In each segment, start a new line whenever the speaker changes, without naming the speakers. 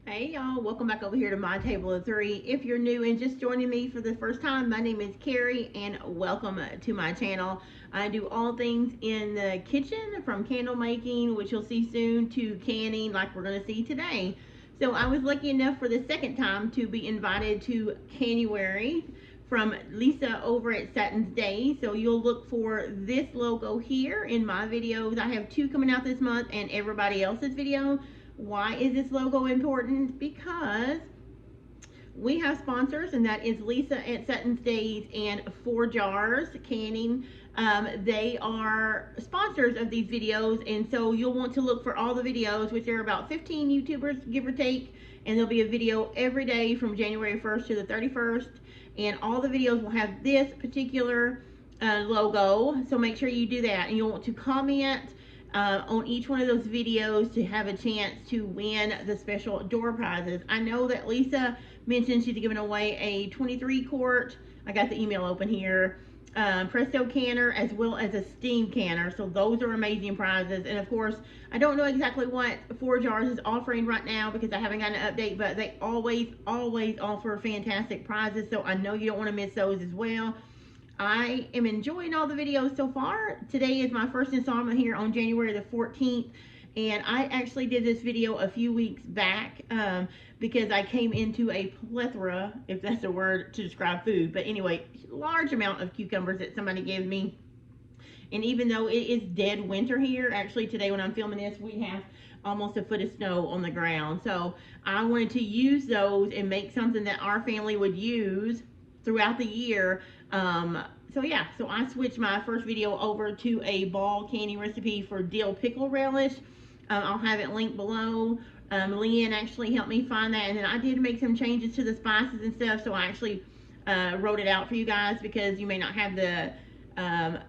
Hey y'all, welcome back over here to my table of three. If you're new and just joining me for the first time, my name is Carrie and welcome to my channel. I do all things in the kitchen, from candle making, which you'll see soon, to canning like we're going to see today. So I was lucky enough for the second time to be invited to Canuary from Lisa over at Satin's Day. So you'll look for this logo here in my videos. I have two coming out this month and everybody else's video. Why is this logo important? Because we have sponsors, and that is Lisa at Sutton's Days and Four Jars Canning. They are sponsors of these videos, and so you'll want to look for all the videos, which are about 15 YouTubers, give or take, and there'll be a video every day from January 1st to the 31st, and all the videos will have this particular logo, so make sure you do that, and you'll want to comment on each one of those videos to have a chance to win the special door prizes. I know that Lisa mentioned she's giving away a 23 quart, I got the email open here, Presto canner, as well as a steam canner. So those are amazing prizes. And of course, I don't know exactly what Four Jars is offering right now because I haven't gotten an update, but they always offer fantastic prizes. So I know you don't want to miss those as well. I am enjoying all the videos so far. Today is my first installment here on January the 14th. And I actually did this video a few weeks back because I came into a plethora, if that's a word to describe food. But anyway, large amount of cucumbers that somebody gave me. And even though it is dead winter here, actually today when I'm filming this, we have almost a foot of snow on the ground. So I wanted to use those and make something that our family would use throughout the year. So I switched my first video over to a ball candy recipe for dill pickle relish. I'll have it linked below. Leanne actually helped me find that, and then I did make some changes to the spices and stuff, so I actually wrote it out for you guys because you may not have the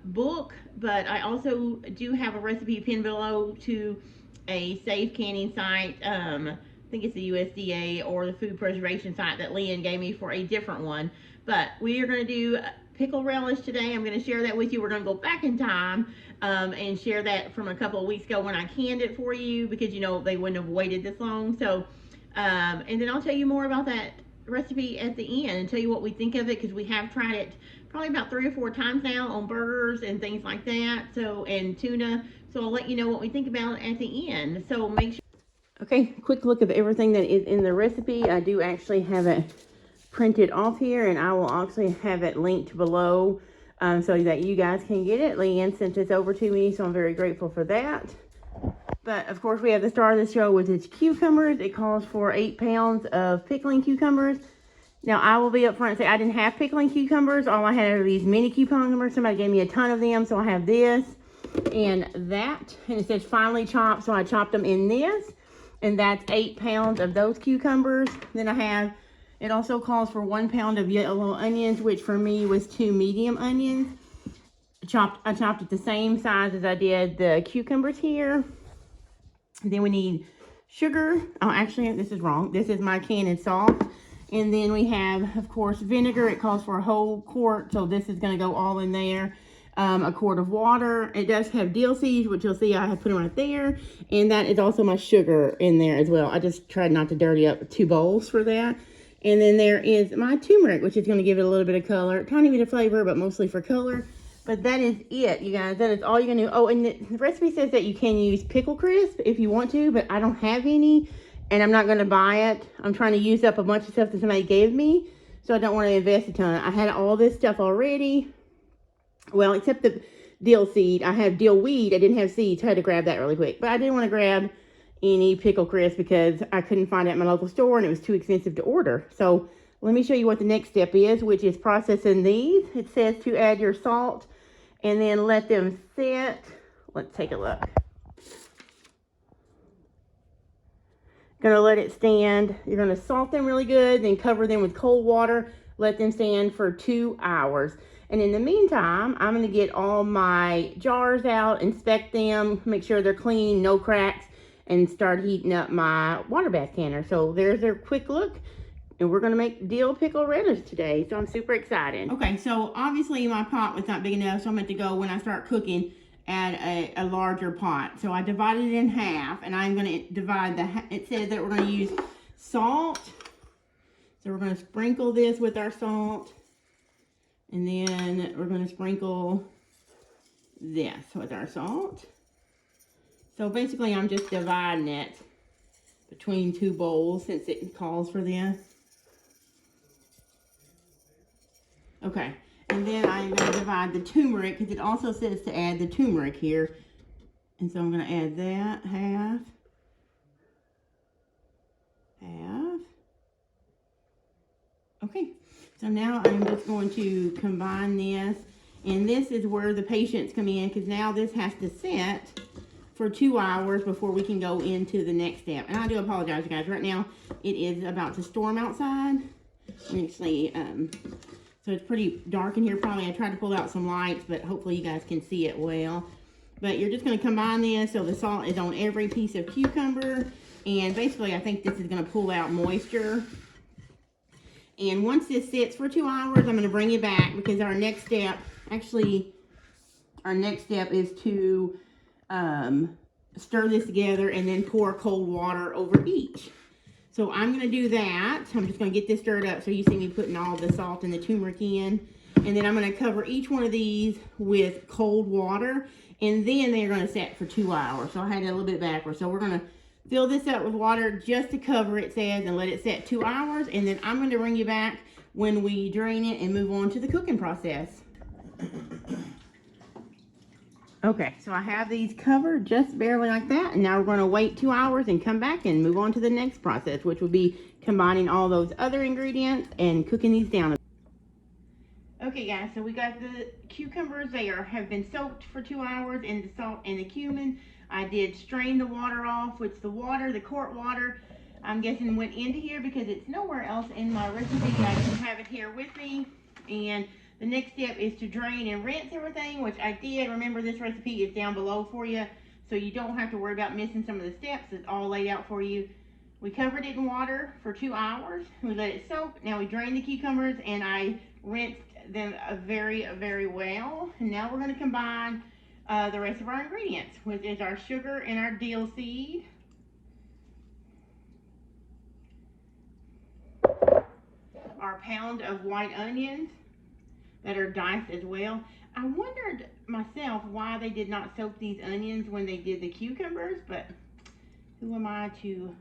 book, but I also do have a recipe pinned below to a safe canning site. I think it's the USDA or the food preservation site that Leanne gave me for a different one. But we are going to do pickle relish today. I'm going to share that with you. We're going to go back in time and share that from a couple of weeks ago when I canned it for you because, you know, they wouldn't have waited this long. So, and then I'll tell you more about that recipe at the end and tell you what we think of it because we have tried it probably about 3 or 4 times now on burgers and things like that. So, and tuna. So I'll let you know what we think about it at the end. So make sure. Okay, quick look of everything that is in the recipe. I do actually have it printed off here, and I will actually have it linked below so that you guys can get it. Leanne sent this over to me, so I'm very grateful for that. But of course, we have the star of the show with its cucumbers. It calls for 8 pounds of pickling cucumbers. Now, I will be up front and say I didn't have pickling cucumbers. All I had are these mini cucumbers. Somebody gave me a ton of them, so I have this and that. And it says finely chopped, so I chopped them in this. And that's 8 pounds of those cucumbers. Then I have, it also calls for 1 pound of yellow onions, which for me was 2 medium onions. I chopped it the same size as I did the cucumbers here. And then we need sugar. Oh, actually, this is wrong. This is my canned salt. And then we have, of course, vinegar. It calls for a whole quart, so this is going to go all in there. A quart of water. It does have dill seeds, which you'll see I have put them right there. And that is also my sugar in there as well. I just tried not to dirty up 2 bowls for that. And then there is my turmeric, which is going to give it a little bit of color. Tiny bit of flavor, but mostly for color. But that is it, you guys. That is all you're going to do. Oh, and the recipe says that you can use pickle crisp if you want to, but I don't have any. And I'm not going to buy it. I'm trying to use up a bunch of stuff that somebody gave me. So I don't want to invest a ton. I had all this stuff already. Well, except the dill seed. I have dill weed. I didn't have seeds. So I had to grab that really quick. But I didn't want to grab any pickle crisp because I couldn't find it at my local store and it was too expensive to order. So let me show you what the next step is, which is processing these. It says to add your salt and then let them sit. Let's take a look. Gonna let it stand. You're gonna salt them really good, then cover them with cold water. Let them stand for 2 hours. And in the meantime, I'm going to get all my jars out, inspect them, make sure they're clean, no cracks, and start heating up my water bath canner. So there's a quick look, and we're going to make dill pickle relish today. So I'm super excited. Okay, so obviously my pot was not big enough, so I'm going to go when I start cooking at a larger pot. So I divided it in half, and I'm going to divide it says that we're going to use salt. So we're going to sprinkle this with our salt. And then we're going to sprinkle this with our salt. So basically I'm just dividing it between 2 bowls since it calls for this. Okay, and then I'm going to divide the turmeric because it also says to add the turmeric here. And so I'm going to add that half. Okay, so now I'm just going to combine this. And this is where the patience come in because now this has to set for 2 hours before we can go into the next step. And I do apologize, you guys. Right now, it is about to storm outside. Actually, so it's pretty dark in here probably. I tried to pull out some lights, but hopefully you guys can see it well. But you're just going to combine this so the salt is on every piece of cucumber. And basically, I think this is going to pull out moisture. And once this sits for 2 hours, I'm going to bring it back because our next step, is to stir this together and then pour cold water over each. So I'm going to do that. I'm just going to get this stirred up so you see me putting all the salt and the turmeric in. And then I'm going to cover each one of these with cold water. And then they're going to set for 2 hours. So I had it a little bit backwards. So we're going to fill this up with water just to cover it, says, and let it set 2 hours. And then I'm going to bring you back when we drain it and move on to the cooking process. Okay, so I have these covered just barely like that. And now we're going to wait 2 hours and come back and move on to the next process, which will be combining all those other ingredients and cooking these down. Okay, guys, so we got the cucumbers. They have been soaked for 2 hours in the salt and the cumin. I did strain the water off, which the quart water, I'm guessing went into here because it's nowhere else in my recipe. I just have it here with me. And the next step is to drain and rinse everything, which I did. Remember, this recipe is down below for you, so you don't have to worry about missing some of the steps. It's all laid out for you. We covered it in water for 2 hours. We let it soak. Now we drained the cucumbers, and I rinsed them very, very well. And now we're going to combine the rest of our ingredients, which is our sugar and our dill seed. Our pound of white onions that are diced as well. I wondered myself why they did not soak these onions when they did the cucumbers, but who am I to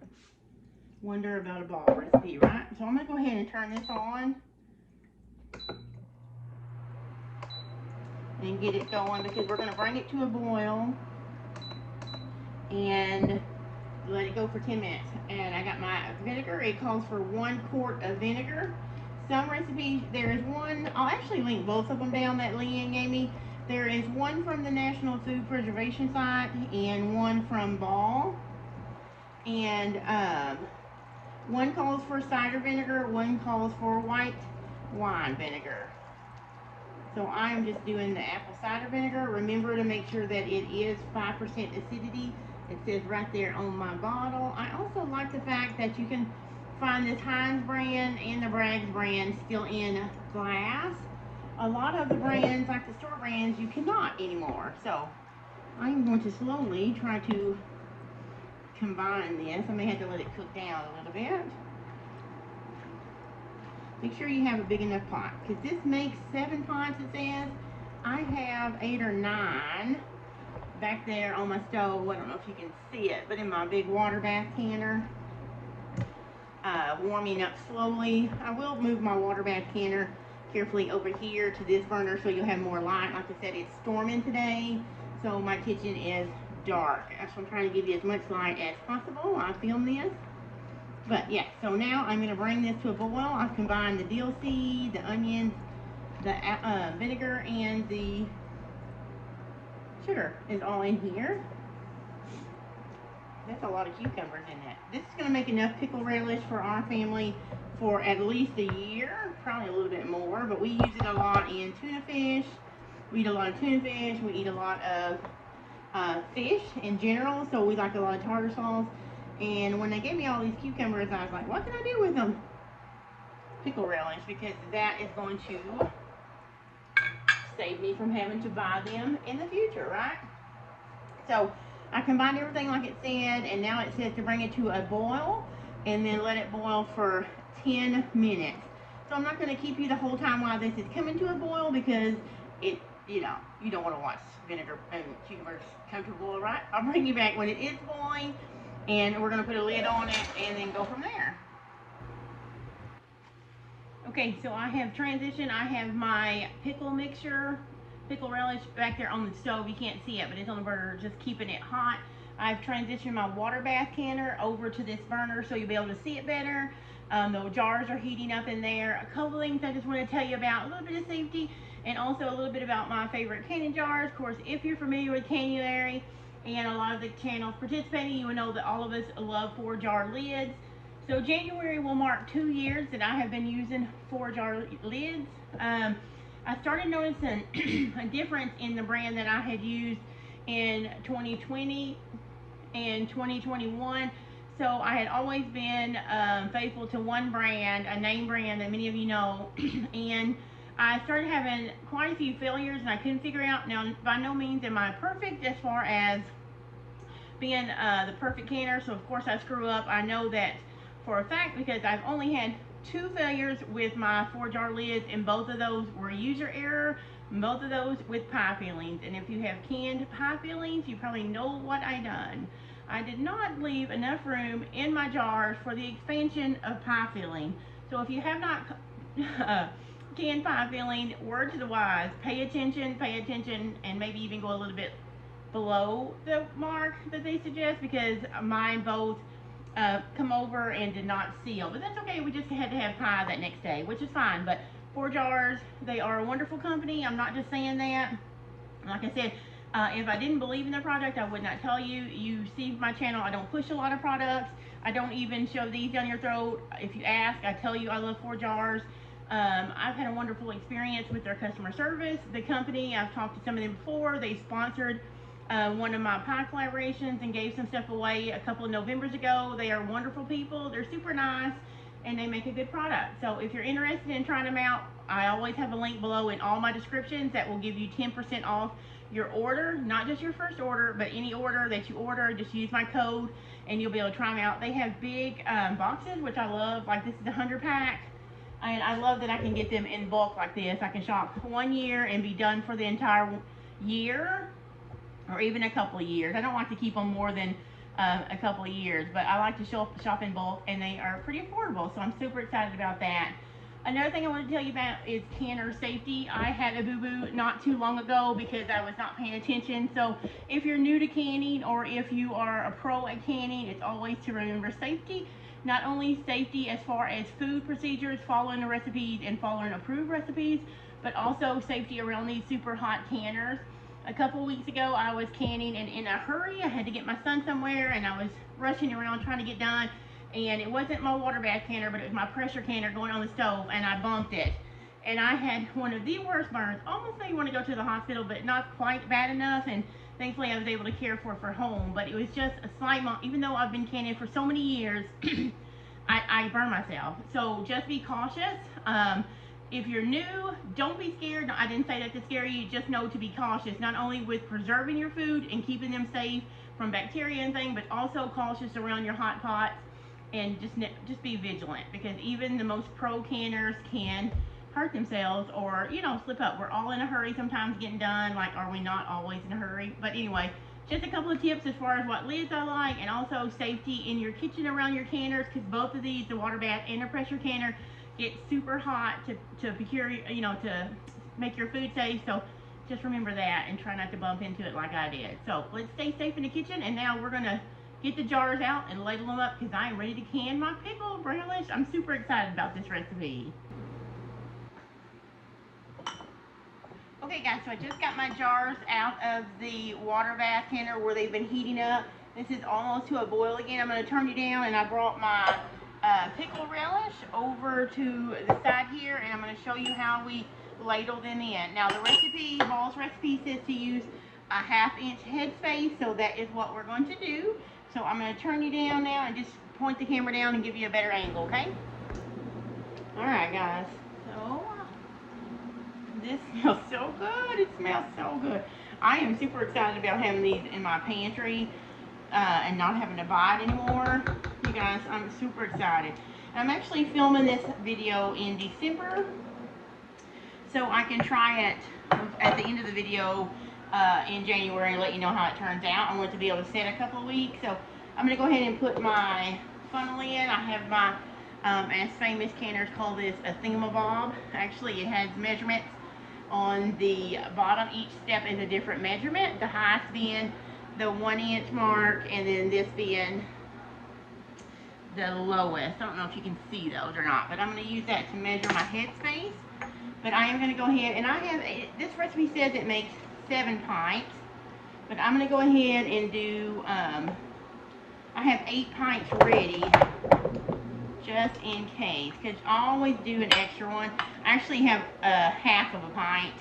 wonder about a ball recipe, right? So I'm going to go ahead and turn this on and get it going because we're going to bring it to a boil and let it go for 10 minutes. And I got my vinegar. It calls for 1 quart of vinegar. Some recipes, there is one, I'll actually link both of them down that Leanne gave me. There is one from the National Food Preservation site and one from Ball. And one calls for cider vinegar, one calls for white wine vinegar. So I'm just doing the apple cider vinegar. Remember to make sure that it is 5% acidity. It says right there on my bottle. I also like the fact that you can find this Heinz brand and the Bragg's brand still in glass. A lot of the brands, like the store brands, you cannot anymore. So I'm going to slowly try to combine this. I may have to let it cook down a little bit. Make sure you have a big enough pot because this makes 7 pots, it says. I have 8 or 9 back there on my stove. I don't know if you can see it, but in my big water bath canner, warming up slowly. I will move my water bath canner carefully over here to this burner so you'll have more light. Like I said, it's storming today, so my kitchen is dark. So I'm trying to give you as much light as possible. I filmed this. But yeah, so now I'm going to bring this to a boil. I've combined the dill seed, the onions, the vinegar, and the sugar is all in here. That's a lot of cucumbers in that. This is going to make enough pickle relish for our family for at least a year, probably a little bit more, but we use it a lot in tuna fish. We eat a lot of tuna fish. We eat a lot of fish in general, so we like a lot of tartar sauce. And when they gave me all these cucumbers, I was like, what can I do with them? Pickle relish, because that is going to save me from having to buy them in the future, right? So I combined everything like it said, and now it says to bring it to a boil and then let it boil for 10 minutes. So I'm not going to keep you the whole time while this is coming to a boil because it, you know, you don't want to watch vinegar and cucumbers come to a boil, right? I'll bring you back when it is boiling, and we're going to put a lid on it and then go from there. Okay, so I have transitioned. I have my pickle mixture, pickle relish back there on the stove. You can't see it, but it's on the burner, just keeping it hot. I've transitioned my water bath canner over to this burner so you'll be able to see it better. The jars are heating up in there. A couple things I just want to tell you about, a little bit of safety, and also a little bit about my favorite canning jars. Of course, if you're familiar with Canulary and a lot of the channels participating, you will know that all of us love 4-jar lids. So January will mark 2 years that I have been using 4-jar lids. I started noticing a difference in the brand that I had used in 2020 and 2021. So I had always been faithful to one brand, a name brand that many of you know, and I started having quite a few failures, and I couldn't figure out. Now, by no means am I perfect as far as being the perfect canner, so of course I screw up. I know that for a fact because I've only had 2 failures with my 4-jar lids, and both of those were user error, both of those with pie fillings. And if you have canned pie fillings, you probably know what I done. I did not leave enough room in my jars for the expansion of pie filling. So if you have not canned pie filling, word to the wise, pay attention, and maybe even go a little bit below the mark that they suggest, because mine both come over and did not seal. But that's okay, we just had to have pie that next day, which is fine. But 4-jars, they are a wonderful company. I'm not just saying that. Like I said, if I didn't believe in their product, I would not tell you. You see my channel, I don't push a lot of products. I don't even shove these down your throat. If you ask, I tell you I love 4-jars. I've had a wonderful experience with their customer service. The company, I've talked to some of them before. They sponsored one of my pie collaborations and gave some stuff away a couple of Novembers ago. They are wonderful people. They're super nice, and they make a good product. So if you're interested in trying them out, I always have a link below in all my descriptions that will give you 10% off your order, not just your first order, but any order that you order. Just use my code and you'll be able to try them out. They have big boxes, which I love. Like this is a 100-pack. And I love that I can get them in bulk like this. I can shop 1 year and be done for the entire year, or even a couple of years. I don't like to keep them more than a couple of years, but I like to shop in bulk, and they are pretty affordable, so I'm super excited about that. Another thing I want to tell you about is canner safety. I had a boo-boo not too long ago because I was not paying attention. So if you're new to canning, or if you are a pro at canning, it's always to remember safety. Not only safety as far as food procedures, following the recipes and following approved recipes, but also safety around these super hot canners. A couple of weeks ago, I was canning, and in a hurry, I had to get my son somewhere, and I was rushing around trying to get done. And it wasn't my water bath canner, but it was my pressure canner going on the stove, and I bumped it. And I had one of the worst burns. Almost made me want to go to the hospital, but not quite bad enough. And thankfully, I was able to care for it for home. But it was just a slight bump. Even though I've been canning for so many years, I burned myself. So just be cautious. If you're new, don't be scared. I didn't say that to scare you. Just know to be cautious, not only with preserving your food and keeping them safe from bacteria and things, but also cautious around your hot pots. And just be vigilant, because even the most pro canners can hurt themselves, or slip up. We're all in a hurry sometimes getting done. Like, are we not always in a hurry? But anyway, just a couple of tips as far as what lids I like, and also safety in your kitchen around your canners, because both of these, the water bath and the pressure canner, get super hot to procure, to make your food safe. So just remember that and try not to bump into it like I did. So let's stay safe in the kitchen, and now we're gonna get the jars out and ladle them up, because I am ready to can my pickle relish. I'm super excited about this recipe. Okay guys, so I just got my jars out of the water bath canner where they've been heating up. This is almost to a boil again. I'm going to turn you down, and I brought my pickle relish over to the side here, and I'm going to show you how we ladle them in. Now the recipe, Ball's recipe, says to use a 1/2 inch headspace, so that is what we're going to do. So I'm going to turn you down now and just point the camera down and give you a better angle, okay? Alright guys, so this smells so good. It smells so good. I am super excited about having these in my pantry. and not having to buy it anymore. You guys, I'm super excited. I'm actually filming this video in December, so I can try it at the end of the video in January and let you know how it turns out. I want it to be able to set a couple of weeks, so I'm going to go ahead and put my funnel in. I have my, as famous canners call this, a thingamabob. Actually, it has measurements on the bottom. Each step is a different measurement, the highest being the 1 inch mark, and then this being the lowest. I don't know if you can see those or not, but I'm going to use that to measure my headspace. But I am going to go ahead, and I have, this recipe says it makes 7 pints, but I'm going to go ahead and do, I have 8 pints ready, just in case, because I always do an extra one. I actually have a half of a pint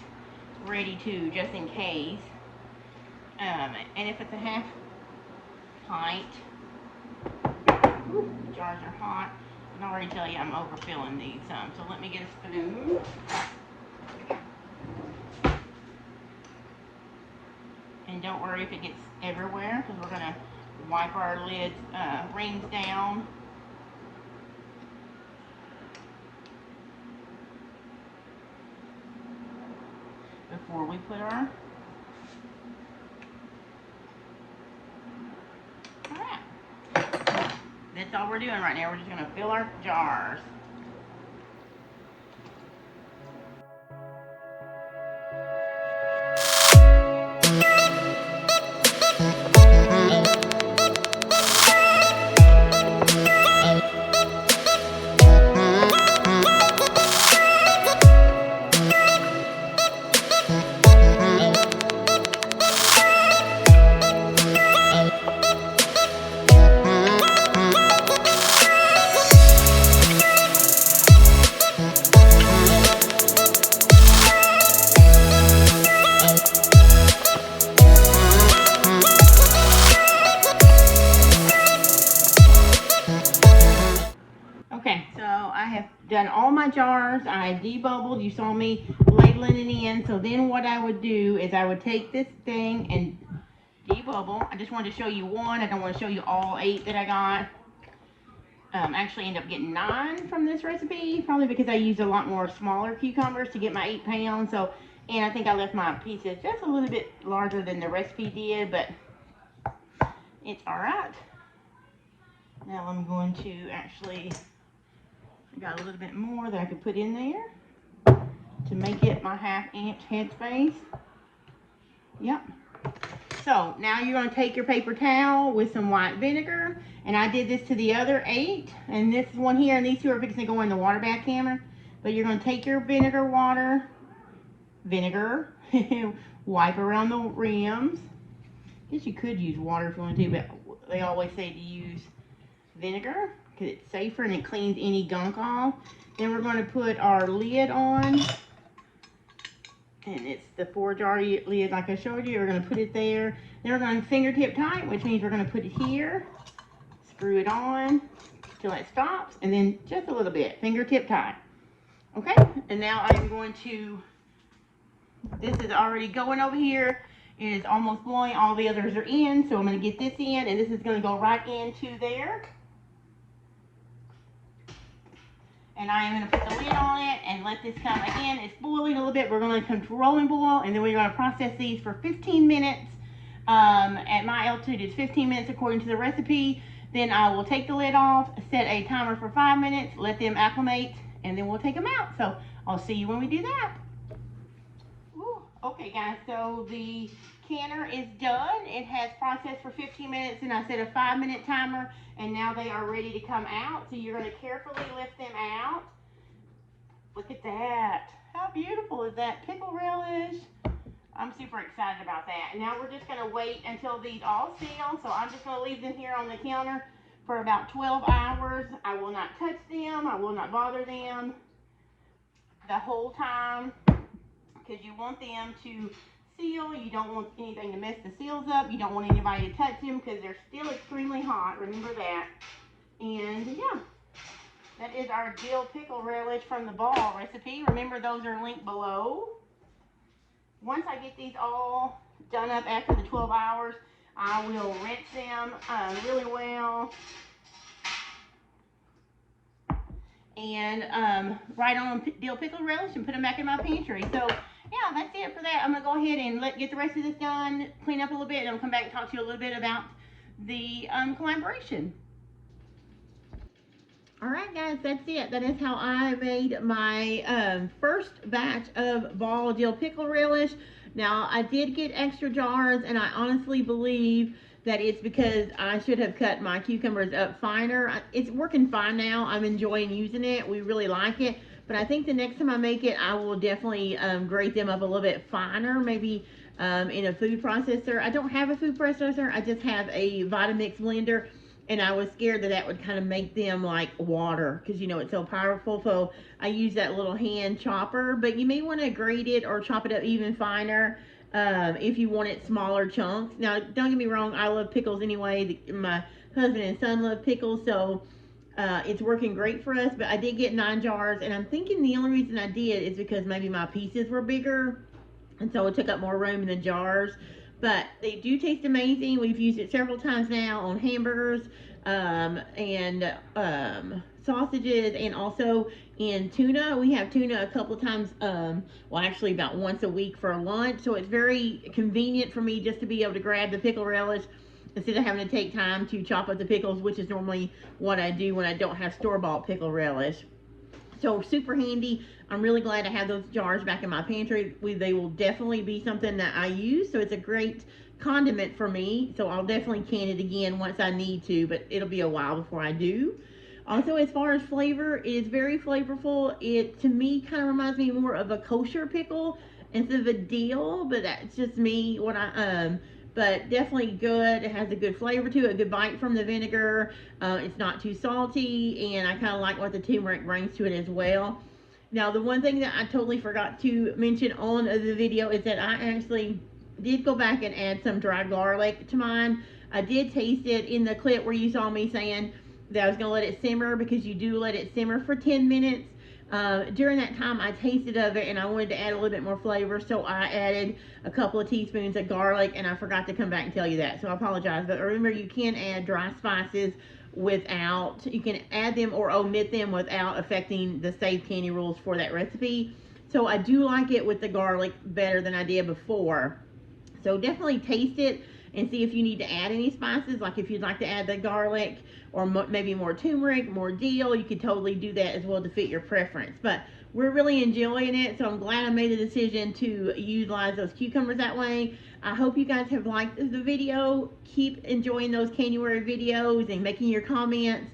ready too, just in case. And if it's a half pint, the jars are hot. I can already tell you I'm overfilling these some. So let me get a spoon. And don't worry if it gets everywhere, because we're going to wipe our lids, rings down. Before we put our, alright, that's all we're doing right now. We're just going to fill our jars. Okay, so I have done all my jars. I debubbled. You saw me ladling it in. So then what I would do is I would take this thing and debubble. I just wanted to show you one. I don't want to show you all 8 that I got. Actually end up getting 9 from this recipe, probably because I used a lot more smaller cucumbers to get my 8 pounds. So, and I think I left my pieces just a little bit larger than the recipe did, but it's all right. Now I'm going to actually, I got a little bit more that I could put in there to make it my 1/2 inch headspace. Yep. So now you're going to take your paper towel with some white vinegar, and I did this to the other 8, and this one here, and these 2 are fixing to go in the water bath camera. But you're going to take your vinegar, wipe around the rims. I guess you could use water if you want to, but they always say to use vinegar because it's safer and it cleans any gunk off. Then we're going to put our lid on. And it's the 4-jar lid like I showed you. We're going to put it there. Then we're going to fingertip tight, which means we're going to put it here, screw it on till it stops, and then just a little bit, fingertip tight. Okay, and now I'm going to, this is already going over here. It is almost boiling. All the others are in, so I'm going to get this in, and this is going to go right into there. And I am going to put the lid on it and let this come, again, it's boiling a little bit. We're going to come to rolling boil, and then we're going to process these for 15 minutes. At my altitude, it's 15 minutes according to the recipe. Then I will take the lid off, set a timer for 5 minutes, let them acclimate, and then we'll take them out. So I'll see you when we do that. Ooh, okay, guys, so the canner is done. It has processed for 15 minutes, and I set a 5-minute timer, and now they are ready to come out. So you're going to carefully lift them out. Look at that. How beautiful is that? Pickle relish. I'm super excited about that. And now we're just going to wait until these all seal. So I'm just going to leave them here on the counter for about 12 hours. I will not touch them. I will not bother them the whole time, because you want them to seal. You don't want anything to mess the seals up. You don't want anybody to touch them because they're still extremely hot. Remember that. And yeah, that is our dill pickle relish from the ball recipe. Remember, those are linked below. Once I get these all done up after the 12 hours, I will rinse them really well. And write on Dill Pickle Relish and put them back in my pantry. So yeah, that's it for that. I'm gonna go ahead and get the rest of this done, clean up a little bit, and I'll come back and talk to you a little bit about the collaboration. Alright guys, that's it. That is how I made my first batch of ball dill pickle relish. Now, I did get extra jars, and I honestly believe that it's because I should have cut my cucumbers up finer. It's working fine now. I'm enjoying using it. We really like it. But I think the next time I make it, I will definitely grate them up a little bit finer, maybe in a food processor. I don't have a food processor. I just have a Vitamix blender. And I was scared that that would kind of make them like water because, you know, it's so powerful. So I use that little hand chopper. But you may want to grate it or chop it up even finer if you want it smaller chunks. Now, don't get me wrong. I love pickles anyway. My husband and son love pickles. So it's working great for us. But I did get 9 jars. And I'm thinking the only reason I did is because maybe my pieces were bigger. And so it took up more room in the jars. But they do taste amazing. We've used it several times now on hamburgers and sausages, and also in tuna. We have tuna a couple of times, well, actually about once a week for lunch. So it's very convenient for me just to be able to grab the pickle relish instead of having to take time to chop up the pickles, which is normally what I do when I don't have store-bought pickle relish. So super handy. I'm really glad to have those jars back in my pantry. They will definitely be something that I use. So it's a great condiment for me. So I'll definitely can it again once I need to, but it'll be a while before I do. Also, as far as flavor, it is very flavorful. It, to me, kind of reminds me more of a kosher pickle instead of a dill, but that's just me. But definitely good. It has a good flavor to it, a good bite from the vinegar. It's not too salty, and I kind of like what the turmeric brings to it as well. Now, the one thing that I totally forgot to mention on the video is that I actually did go back and add some dry garlic to mine. I did taste it in the clip where you saw me saying that I was going to let it simmer, because you do let it simmer for 10 minutes. During that time, I tasted of it and I wanted to add a little bit more flavor, so I added a couple of teaspoons of garlic, and I forgot to come back and tell you that, so I apologize. But remember, you can add dry spices without, you can add them or omit them without affecting the Save Candy rules for that recipe. So I do like it with the garlic better than I did before. So definitely taste it and see if you need to add any spices. Like if you'd like to add the garlic or maybe more turmeric, more dill, you could totally do that as well to fit your preference. But we're really enjoying it, so I'm glad I made the decision to utilize those cucumbers that way. I hope you guys have liked the video. Keep enjoying those January videos and making your comments.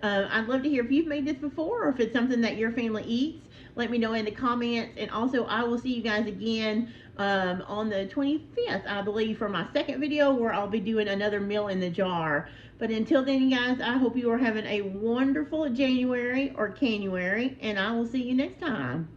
I'd love to hear if you've made this before or if it's something that your family eats. Let me know in the comments. And also, I will see you guys again on the 25th, I believe, for my second video where I'll be doing another meal in the jar. But until then, guys, I hope you are having a wonderful January or Canuary, and I will see you next time.